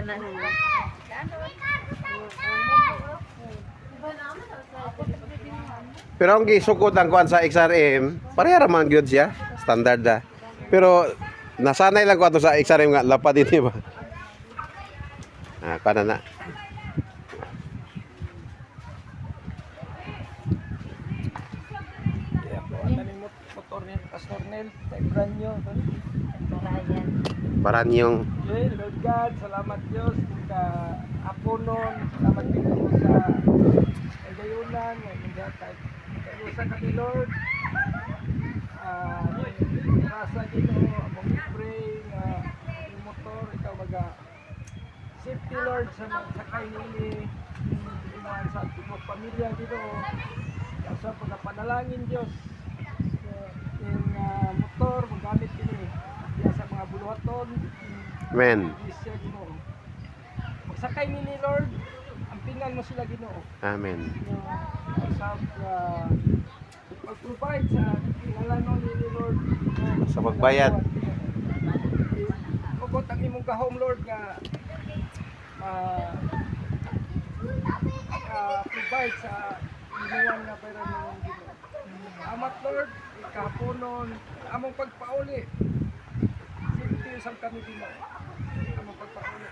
na. Pero ang gisukod ang kuan sa XRM, pareha ra man gyud siya, standard da. Pero nasanay lang ko ato sa XRM nga lapad din ba. Kana na. Motor ni Pastornel, kay brand new. Barayan. Baranyong Lord God, salamat Diyos ka aponon, salamat Ginoo sa kagayunan, nga kahit usa ka ni Lord. Rasa Ginoo, among pray nga yung motor ikaw maga safety Lord sa sakay nini sa tibok pamilya Ginoo. Sa pagpanalangin Diyos yung motor magamit kini sa mga buluhaton. men. Isya Ginoo. Magsakay nini Lord, ampingan mo sila Ginoo. Amen. Sa pag-provide sa ingalanon nini Lord. Sa pagbayad. Hugot ang imong ka-home Lord nga provide sa inuwan nga pera ng Ginoo. Amat Lord, ikahaponon, among pagpauli. Safety sa kami Ginoo. Among pagpauli.